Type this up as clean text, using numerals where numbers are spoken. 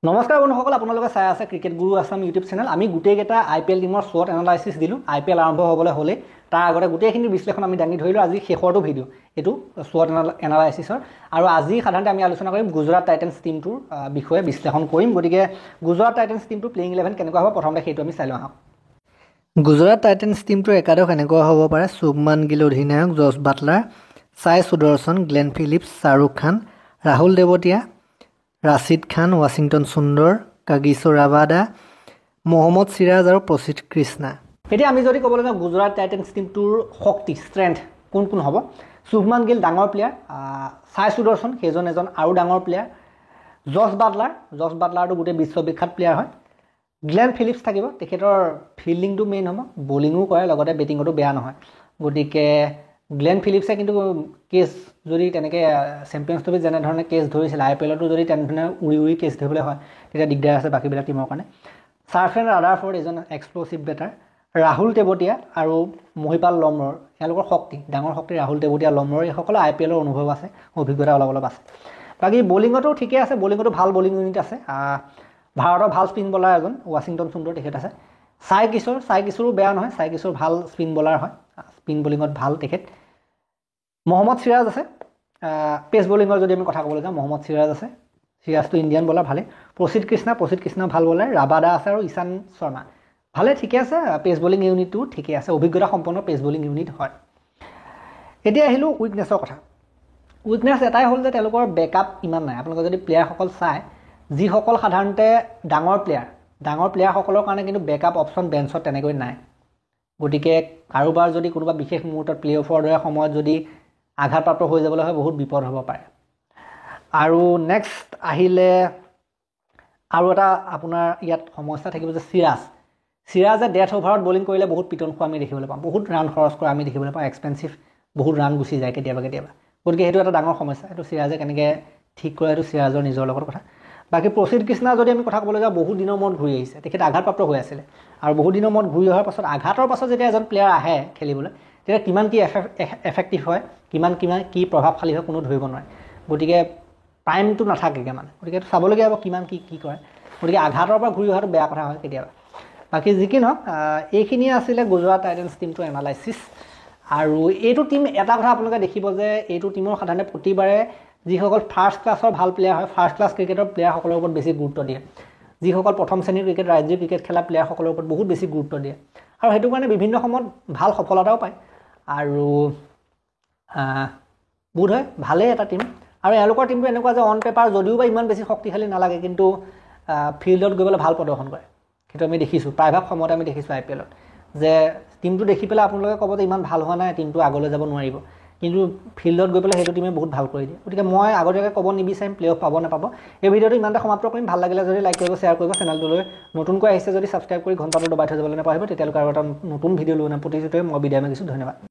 নমস্কাৰ বন্ধুসকল, আপোনালোকে চাই আছে ক্ৰিকেট গুৰু আছাম ইউটিউব চেনেল। আমি গোটেইকেইটা IPL টিমৰ শ্বট এনালাইচিছ দিলোঁ। IPL আৰম্ভ হ'বলৈ হ'লে তাৰ আগতে গোটেইখিনি বিশ্লেষণ আমি দাঙি ধৰিলোঁ। আজি শেষৰটো ভিডিঅ' এইটো শ্বট এনালাইচিছৰ, আৰু আজি সাধাৰণতে আমি আলোচনা কৰিম গুজৰাট টাইটেন্স টিমটোৰ বিষয়ে বিশ্লেষণ কৰিম। গতিকে গুজৰাট টাইটেন্স টিমটোৰ প্লেইং 11 কেনেকুৱা হ'ব প্ৰথমতে সেইটো আমি চাই লওঁ আহক। গুজৰাট টাইটেন্স টিমটোৰ একাদশ এনেকুৱা হ'ব পাৰে: শুভমান গিল অধিনায়ক, জছ বাটলাৰ, সাই সুদৰ্শন, গ্লেন ফিলিপছ, শ্বাহৰুখ খান, ৰাহুল দেৱতীয়া, ৰাছিদ খান, ৱাশ্বিংটন সুন্দৰ, কাগিছো ৰাবাডা, মহম্মদ সিৰাজ আৰু প্ৰসিদ্ধ কৃষ্ণা। এতিয়া আমি যদি ক'বলৈ যাওঁ গুজৰাট টাইটেন্স টিমটোৰ শক্তি ষ্ট্ৰেংথ কোন কোন হ'ব। শুভমান গিল ডাঙৰ প্লেয়াৰ, সাই সুদৰ্শন সেইজন এজন আৰু ডাঙৰ প্লেয়াৰ, জছ বাটলাৰটো গোটেই বিশ্ববিখ্যাত প্লেয়াৰ হয়, গ্লেন ফিলিপছ থাকিব, তেখেতৰ ফিল্ডিংটো মেইন হ'ব, বলিঙো কৰে লগতে বেটিঙতো বেয়া নহয়। গতিকে গ্লেন ফিলিপছে কিন্তু কেচ যদি তেনেকৈ চেম্পিয়নছ ট্ৰফিত যেনেধৰণে কেচ ধৰিছিলে, IPLতো যদি তেনেধৰণে উৰি কেচ ধৰিবলৈ হয় তেতিয়া দিগদাৰ আছে বাকীবিলাক টিমৰ কাৰণে। চাৰ্ফেন ৰাদাৰফৰ্ড এজন এক্সপ্ল'চিভ বেটাৰ, ৰাহুল তেৱতীয়া আৰু মহিপাল লমৰৰ, এওঁলোকৰ শক্তি ডাঙৰ শক্তি ৰাহুল তেৱতীয়া, লমৰৰ, এইসকলৰ IPLৰ অনুভৱ আছে, অভিজ্ঞতা অলপ আছে। বাকী বলিঙতো ঠিকে আছে, বলিঙতো ভাল বলিং ইউনিট আছে। ভাৰতৰ ভাল স্পিন বলাৰ এজন ৱাশ্বিংটন সুন্দৰ তেখেত আছে। সাই কিশোৰো বেয়া নহয়, সাই কিশোৰ ভাল স্পিন বলাৰ হয়, স্পিন বলিঙত ভাল তেখেত। মহম্মদ সিৰাজ আছে, পেচ বলিঙৰ যদি আমি কথা ক'বলৈ যাওঁ মহম্মদ সিৰাজ আছে, সিৰাজটো ইণ্ডিয়ান বলাৰ ভালে। প্ৰসিদ্ধ কৃষ্ণা ভাল বলাৰ, ৰাবাডা আছে আৰু ঈশান শৰ্মা ভালে, ঠিকে আছে। পেচ বলিং ইউনিটটো ঠিকে আছে, অভিজ্ঞতা সম্পন্ন পেচ বলিং ইউনিট হয়। এতিয়া আহিলোঁ উইকনেছৰ কথা। উইকনেছ এটাই হ'ল যে তেওঁলোকৰ বেকআপ ইমান নাই। আপোনালোকে যদি প্লেয়াৰসকল চায়, যিসকল সাধাৰণতে ডাঙৰ প্লেয়াৰসকলৰ কাৰণে কিন্তু বেকআপ অপশ্যন বেঞ্চত তেনেকৈ নাই। গতিকে কাৰোবাৰ যদি কোনোবা বিশেষ মুহূৰ্তত প্লে অফৰ দৰে সময়ত যদি আঘাতপ্ৰাপ্ত হৈ যাবলৈ হয় বহুত বিপদ হ'ব পাৰে। আৰু নেক্সট আহিলে আৰু এটা আপোনাৰ ইয়াত সমস্যা থাকিব যে সিৰাজে ডেথ অভাৰত বলিং কৰিলে বহুত পিটন খোৱা আমি দেখিবলৈ পাওঁ, বহুত ৰান খৰচ কৰা আমি দেখিবলৈ পাওঁ, এক্সপেঞ্চিভ বহুত ৰান গুচি যায় কেতিয়াবা। গতিকে সেইটো এটা ডাঙৰ সমস্যা, সেইটো সিৰাজে কেনেকৈ ঠিক কৰে সেইটো সিৰাজৰ নিজৰ লগত কথা। বাকী প্ৰসিদ্ধ কৃষ্ণা যদি আমি কথা ক'বলৈ যাওঁ, বহুত দিনৰ মূৰত ঘূৰি আহিছে, তেখেত আঘাতপ্ৰাপ্ত হৈ আছিলে, আৰু বহুত দিনৰ মূৰত ঘূৰি অহাৰ পাছত আঘাতৰ পাছত যেতিয়া এজন প্লেয়াৰ আহে খেলিবলৈ তেতিয়া কিমান কি এফেক্টিভ হয়, কিমান কি প্ৰভাৱশালী হয় কোনো ধৰিব নোৱাৰে। গতিকে টাইমটো নাথাকেগৈ মানে, গতিকে এইটো চাবলগীয়া হ'ব কিমান কি কৰে। গতিকে আঘাতৰ পৰা ঘূৰি অহাটো বেয়া কথা হয় কেতিয়াবা। বাকী যি কি নহওক, এইখিনিয়ে আছিলে গুজৰাট টাইটেন্স টিমটোৰ এনালাইচিছ। আৰু এইটো টিম এটা কথা আপোনালোকে দেখিব যে এইটো টিমৰ সাধাৰণতে প্ৰতিবাৰে যিসকল ফাৰ্ষ্ট ক্লাছৰ ভাল প্লেয়াৰ হয়, ফাৰ্ষ্ট ক্লাছ ক্ৰিকেটৰ প্লেয়াৰসকলৰ ওপৰত বেছি গুৰুত্ব দিয়ে, যিসকল প্ৰথম শ্ৰেণীৰ ক্ৰিকেট ৰাজ্যিক ক্ৰিকেট খেলা প্লেয়াৰসকলৰ ওপৰত বহুত বেছি গুৰুত্ব দিয়ে, আৰু সেইটো কাৰণে বিভিন্ন সময়ত ভাল সফলতাও পায়। আৰু বোধ হয় ভালেই এটা টিম। আৰু এওঁলোকৰ টিমটো এনেকুৱা যে অন পেপাৰ যদিও বা ইমান বেছি শক্তিশালী নালাগে, কিন্তু ফিল্ডত গৈ পেলাই ভাল প্ৰদৰ্শন কৰে। সেইটো আমি দেখিছোঁ, প্ৰায়ভাগ সময়তে আমি দেখিছোঁ IPLত, যে টিমটো দেখি পেলাই আপোনালোকে ক'ব যে ইমান ভাল হোৱা নাই, টিমটো আগলৈ যাব নোৱাৰিব, কিন্তু ফিল্ডত গৈ পেলাই সেইটো টিমে বহুত ভাল কৰি দিয়ে। গতিকে মই আগতীয়াকৈ ক'ব নিবিচাৰিম প্লে অফ পাব নাপাব। এই ভিডিঅ'টো ইমানতে সমাপ্ত কৰিম। ভাল লাগিলে যদি লাইক কৰিব, শ্বেয়াৰ কৰিব, চেনেলটোলৈ নতুনকৈ আহিছে যদি ছাবস্ক্ৰাইব কৰি ঘণ্টাটো দবাই থৈ যাবলৈ নাপাহৰিব। তেতিয়ালৈকে আৰু এটা নতুন ভিডিঅ' লৈ প্ৰতিযোগিতাৰে মই বিদায় মাগিছোঁ। ধন্যবাদ।